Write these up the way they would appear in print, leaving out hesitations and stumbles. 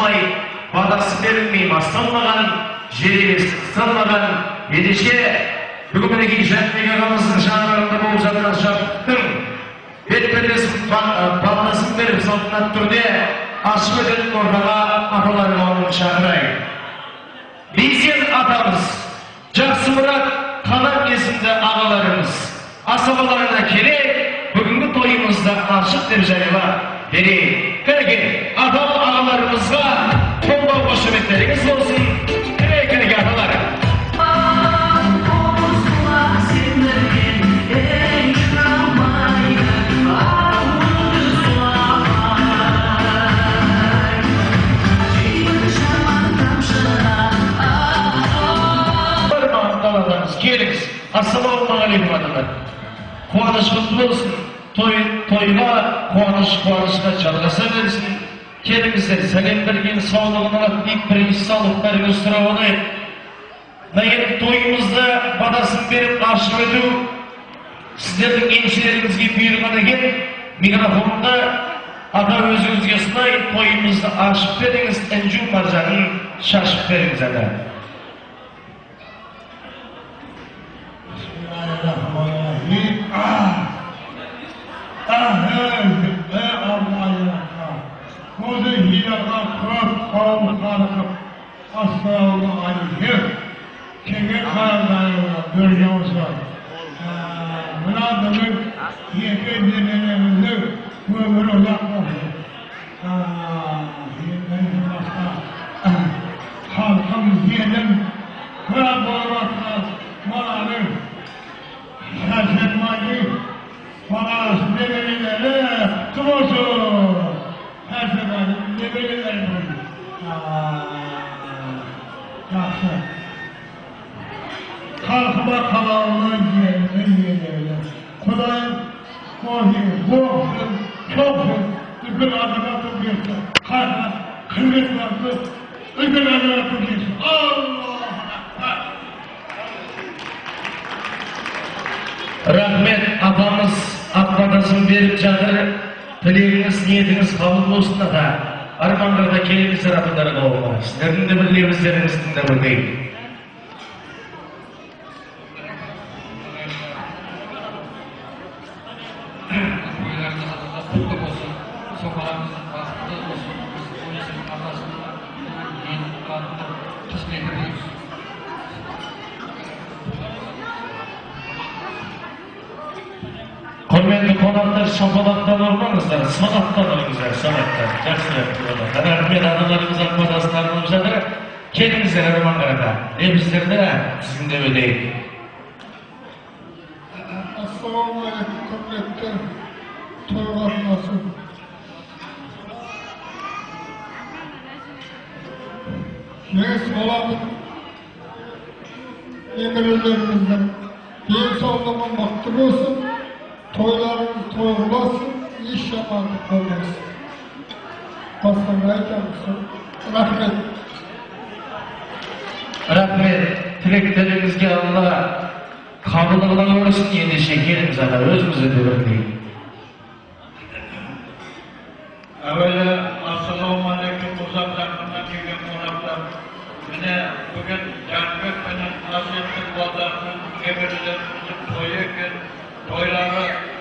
болмай, бадасы берілмей басталмаған, жеребесі қысталмаған, ендеше бүгін мінекей Жәнібек ағамыздың шаңырағында болып жатқан жабдықтың бет-пердесін балтасын беріп салтанатты түрде ашып өтетін ортаға аталар қауымын шақырайық. Бейсен атамыз, Жақсымұрат Қанат есімді ағаларымыз асабаларына келе бүгінгі тойымызда ашық деп жариялап берейік. Кәне атам ағаларымызға қолдау қошеметтеріңіз болсын. Кәне аталар. Келіңіз, ассалаумағалейкум аталар. Қуаныш құтты болсын, тойға қуанышқа жалғаса берсін. Келіңіздер, сәлем берген саулығын алып, бірінші саулықтарыңыз сұрап алайық. Мына тойымызда бадасын беріп ашып өту, сіздердің еншілеріңізге бұйырған екен. Микрофонда ата өзіңізге ұсынай, тойымызды ашып беріңіз, інжу маржанын шашып беріңіз ата. Kalkıma kalanlar yiyelim. Kolay, çoksun. Bütün adına tutuyorsun. Kalkma, kıymet varsın. Bütün adına tutuyorsun. Allah! Rahmet atamız atmadasın verip жатыр. Тілегіңіз, ниетіңіз қабыл болсын ата. Армандарда келеміздер аталарға олға. Сіздердің де білеміздеріңіздің де білмейді. Құрметті қонақтар, шапалақтан ұрмаңыздар, санаттан ұрыңыздар, санаттан. Жақсылап болады. Рахмет аналарымыз ақпадасын арнап жатыр. Келіңіздер арман қарата. Біздерді сіздің де өтейік. Ассалаумағалейкум, құрметтер. Тойға насып. Жеңіс боламын. Емірелеріміздің денсаулығы мықты болсын. Toylarımız toygulasın, iş yapanlık olmasın. Basın aytamısın. Rahmet. Rahmet. Tileklerimizge Allah kabulluğuna uğrasın yedi şekerimiz ata. Özümüze de ördeyim. Evvela assalamu alaikum uzaklarından gelgen konaklar. Yine bugün Janibek benim Nasrettin Baldar'ın emirlerimizin toyuken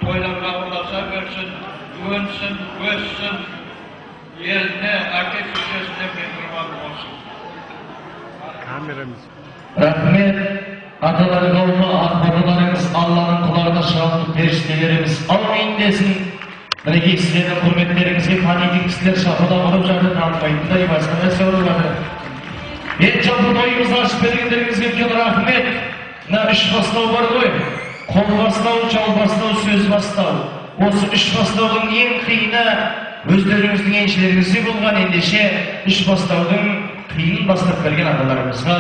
toylarga ulaşa versin, güvensin, göçsün, yerine erkek süsesine bir kurban olsun. Kameramız. Rahmet, ataları kavmi, akbabalarımız, Allah'ın kulağına şahlık periştelerimiz, amin desin. Belki sizlerin hürmetlerimizge tanıdık kişiler şafada vurup zaten tanımayın. Dayı başka ne soruları? En çabuk toyumuzu açıp vergenlerimizge bir rahmet. Ne üç baslav var koy. Kol baslav, çal baslav, söz baslav. Осы үш бастаудың ең қиыны өздеріңіздің еншілеріңізде болған ендеше үш бастаудың қиынын бастап берген аталарымызға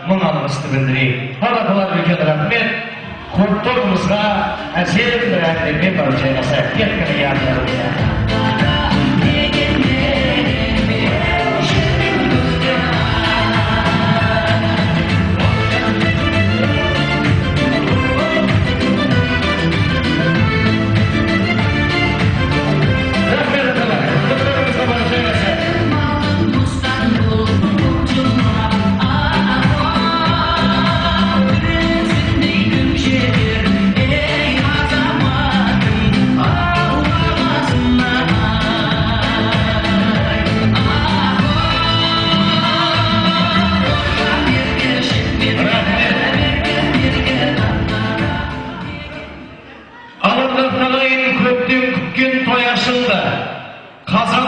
мың алғысты білдірейік. Аталар үлкен рахмет. Құттығымызға әсер бір әндермен барып жайғасайық. Кеткені яндарымызға. Mustafa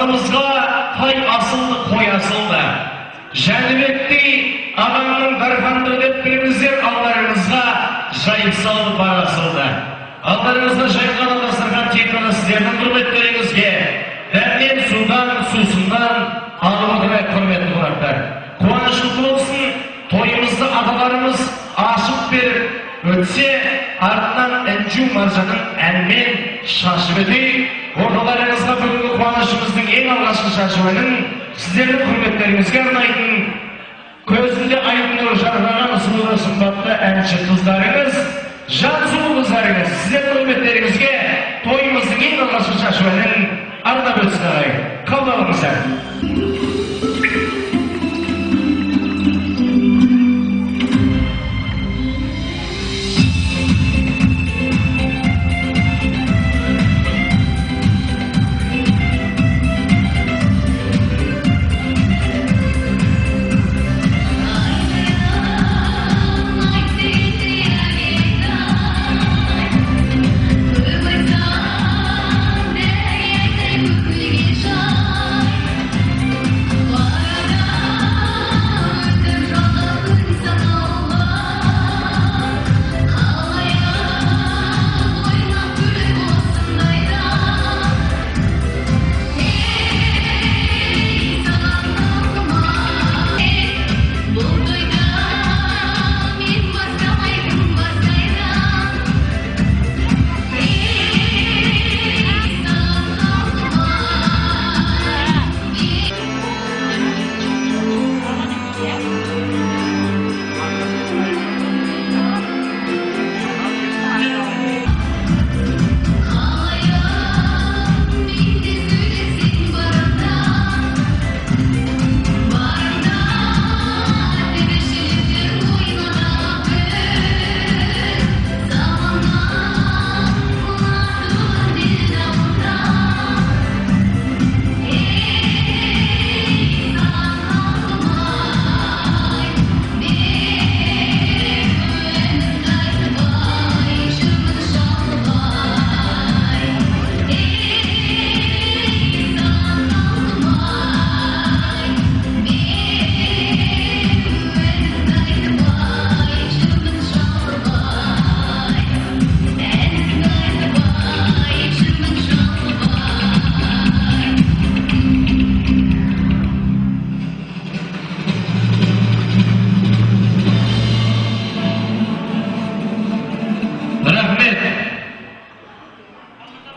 Алдымызға тай асылды, қой асылды. Жәнібектей адамның дарханды өтпеміздер алдарыңызға жайып салды, бар асылды. Алдарыңызда жайған дастархан тегіні сіздердің құрметтеріңізге дәмнен, судан, сусындан алып отырмай құрметті қонақтар. Қуанышты болсын, тойымызды аталарымыз ашып беріп, өтсе, артынан Інжу Маржанның әнмен шашып өтейік. Орталарыңызға бүгінгі қуанышымыздың ең алғашқы шашып өтін сіздердің құрметтеріңізге арнайтын көзінде айдың жарқыраған сұлу сымбатты әнші қыздарыңыз, жан сұлу қыздарыңыз, сіздердің құрметтеріңізге тойымыздың ең алғашқы шашып өтін арнап өтсін ағай. Қалдалыңыздар.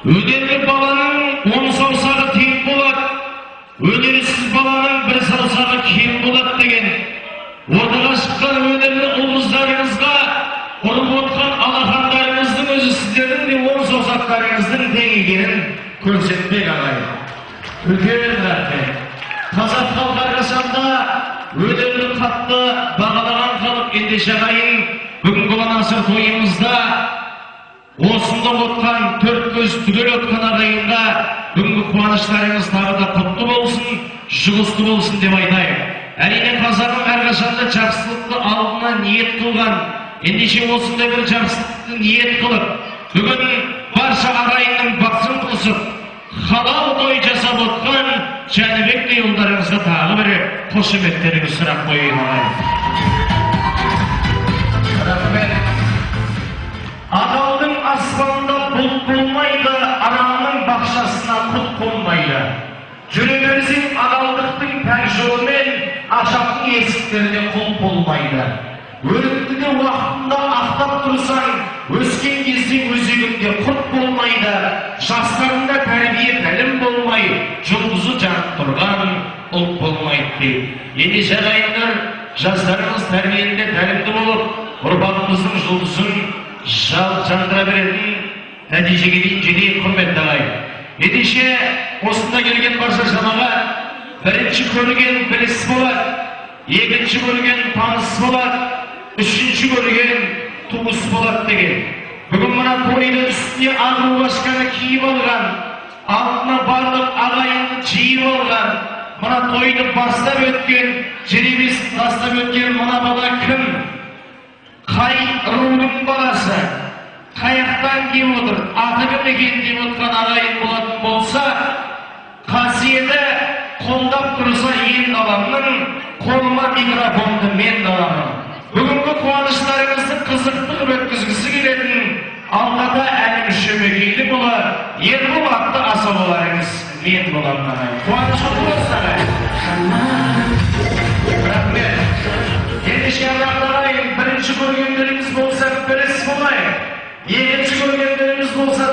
Өнерлі баланың 10 саусағы тең болады, өнерсіз баланың 1 саусағы кем болады деген. Ортаға шыққан өнерлі ұл-қыздарыңызға ұрып отқан алақандарыңыздың өзі сіздердің де 10 саусақтарыңыздың тең екенін көрсетпек ағай. Үлкен рахмет. Қазақ халқы арасында өнерлі қатты бағалаған халық ендеше ағайын, бүгінгі ғасыр тойымызда осында отқан, төрт көз түгел отқан ағайынға бүгінгі қуаныштарыңыз тағы да құтты болсын, жұғысты болсын деп айтайық. Әрине қазағым әрқашанда жақсылықты алдына ниет қылған, ендеше осындай бір жақсылықты ниет қылып, бүгін барша ағайынның бақытын қосып, халал той жасап отқан Жәнібектей ұлдарыңызға тағы бір қошеметтеріңіз сұрақ қойын ағайын. Адалдың аспанда бұлт болмайды, ананың бақшасына құт қонбайды. Жүре берсең адалдықтың пәк жолымен, ашақтың есіктеріне құл болмайды. Өлікті де уақытында ақтап тұрсаң, өскен кезде өзегінде құт болмайды. Жастарында тәрбие тәлім болмай, жұлдызы жанып тұрған ұлт болмайды деп. Ендеше ағайындар, жастарыңыз тәрбиелінде тәлімді болып, ұрпағымыздың жұлдызын жандыра беретін нәтижеге дейін жетейік, құрметті ағайын. Ендеше осында келген барша жамағат, бірінші көрген біліс болады, екінші көрген таныс болады, үшінші көрген туыс болады деген. Бүгін мына тойды үстіне ағыл башқаны киіп алған, алдына барлық ағайынды жиып алған, мына тойды бастап өткен, жеребесін тастап өткен мына бала кім? Қай рудың баласы? Қаяқтан кеп отыр? Аты кім екен деп отқан ағайын болатын болса, қасиеті yen alanın, koluma mikrofondu men alanın. Bugünkü kuanışlarınızı kızıklık ötküzgüsü geledin. Altada əlim şömekiyli bula, yer bu vakti asabalarınız men bulanlara. Kuanışı bulursanlar. Rahmet. Yetişkenlerden birinci görgenlerimiz bolsa birisi bulayın. İkinci görgenlerimiz bolsa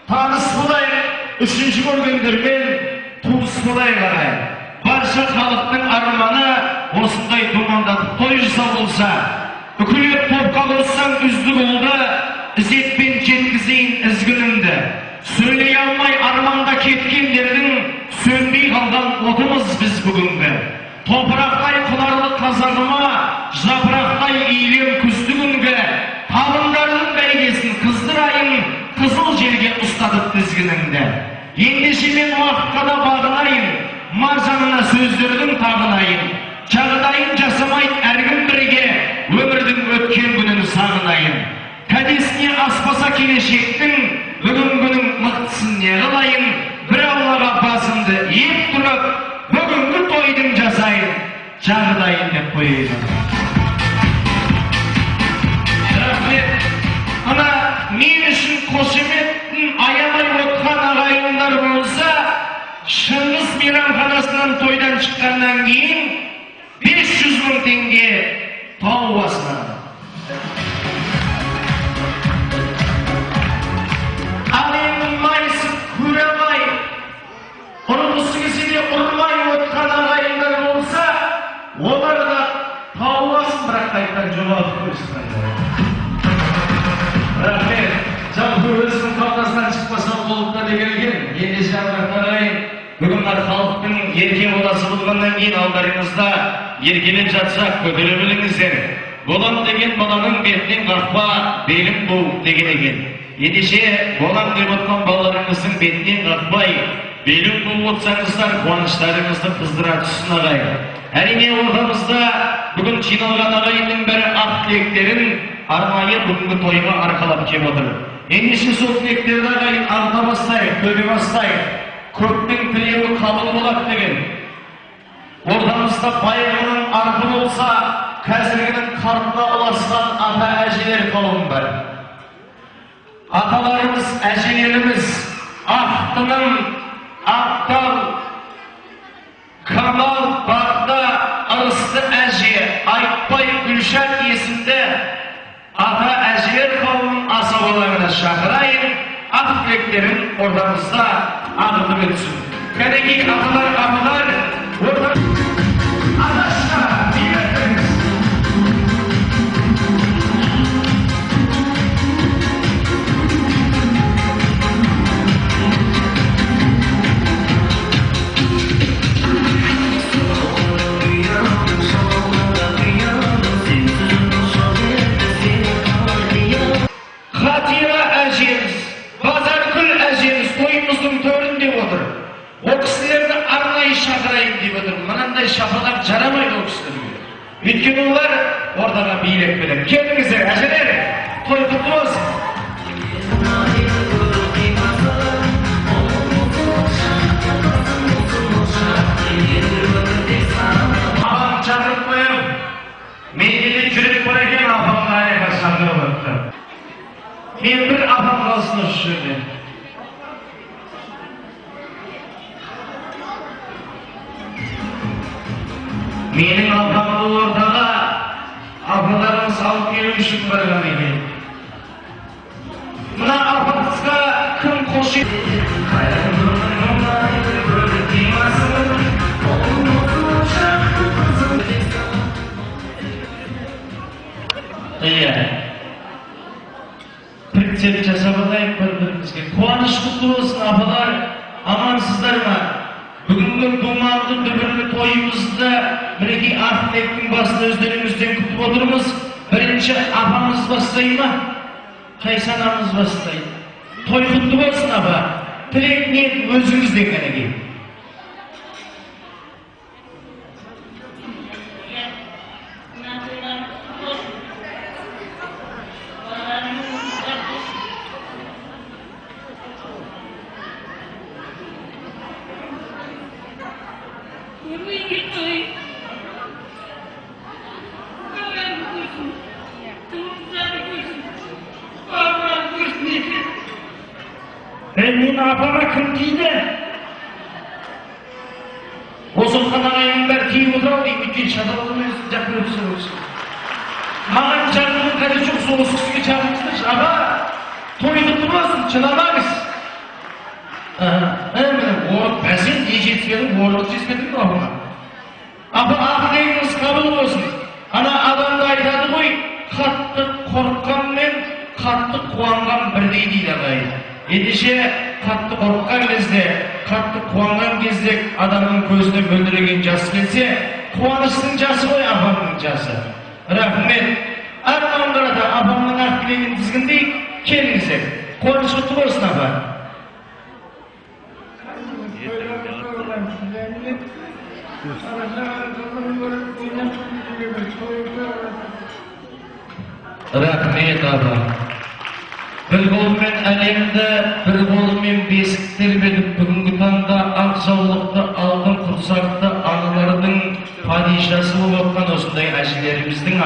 tanıs bulayın. Üçüncü görgenlerden tuğus bulayın. Barça halkın armanı osunday dumandatıp toyusa bolsa, hükümet topkal olsan üzdük oldu, İzzetben жеткізейін izgünümde. Söyley almay armanda ketkenlerinin sönbey kaldan otumuz biz bugünde. Topraktay kularlı kazanıma, japraktay eylem küstügünge, talımlarının belgesini kızdırayın, kızıl jelge ustadık dizgininde. Endişimin vaktkada bağınayın, marjanına sözlerinin tağınayın. Çağdayın jasamay ergin birge, ömürdün ötken gününü sağınayın. Kadesine aspasa keleşektin, bugün günün mıktıсын ne kılayın, bir Allah'a basındı yiyip durup, bugünkü toydum jasayın, çağdayın dep koyayım. Rahmet, ana men üçün koşemetin ayamay otkan ağayınlar bolsa, Şınғыс meyranxanasından toydan çıkkandan keyin 500 000 tenge taup basına. Alayının mayısı kuremay, onun üstügesine urmay otkan ağayınlar olsa, onlar da taup basın bıraktaydan cevap koysunlar. Rahmet, canlı özünün kafasından çıkmasam olup da degelgen, endişe bıraktarayın. Bugünler halkın yerke olası bulgandan keyin aldarыңızda еркелеп жатсақ көтере біліңіздер. Болам деген баланың бетінен қақпа, белім бұл деген екен. Ендеше болам деп отқан балаларыңыздың бетінен қақпай, белім бұл отсаңыздар, қуаныштарыңызды қыздыра түссін ағайын. Әрине ортамызда бүгін жиналған ағайынның бірі ақ тілектерін арнайы бүгінгі тойға арқалап кеп отыр. Ендеше сол тілектерді ағайын арта бастайық, төге бастайық. Көптің тілеуі қабыл болады деген. Ортамызда байғының арқы болса, қазіргінің қарында ұласқан ата әжелер қауым бар. Аталарымыз, әжелеріміз, ақтының, ақтал, Камал, Бақта, Ырысты әже, Айтбай, Гүлшат есімді ата әжелер қауымын асабаларына шақырайын, ақ тілектерін ортамызда ағытып өтсін. Кәнеки аталар, апалар, Adasha, Dietens. Hatira әжеміз, Базаркүл әжеміз тойымыздың төрінде отыр. O kişilerді арнайы шақырайын деп отыр. Мынандай шапалақ жарамайды о кісілерге. Өйткені олар ортаға билеп келеді. Келіңіздер, әжелер, той құтты болсын. Апам шақырып қойып, менде жүрек бар екен, апамды аяға шақырып отыр. Мен бір апам қалсын осы жерде. Менің апамды ортаға апаларымыз алып келу үшін барған екен. Мына апамызға кім қошет? Иә. Прицеп жасап алайық бір-бірімізге. Қуаныш құтты болсын апалар, амансыздар ма? Бүгінгі думанды дүбірлі тойымызды бірге ақ-тілектің басын өздеріңізден күтіп отырмыз. Бірінші апамыз бастай ма? Қайсанамыз бастай. Той құтты болсын апа. Тілек не өзіңізден кәнеге. Muy Bana kim tiydi? Osulhan ağayın bär tiyip oturalım deyip bütün şadalımız yapıyorsunuz. Mağan çarpının karı çok soğusuz gibi çarpmıştır ama toyu tutmazsın, çınamağız. Oğlum ben diyeceksin, oğlum çizmedin mi ona? Ama ağabeyimiz kabul olsun. Ana adam da aydadı koy, katlı korkan men, katlı kuangan birdeyi değil ağayı. Endişe katlı korkan bizde, katlı kuangan gezde adamın gözüne gönderegen jas gelse, kuanışsın jası koy abamın jası. Rahmet. Armağanlara da abamın akbilenin dizgindeyik, kendinize. Kuanış kutlu olsun abam. Rahmet abam. Bir golmen alemde, bir golmen besiktir bedip bugünkü tanda akşamlıkta altın kursakta anılarının padişası olmaktan osundayın aşilerimizдің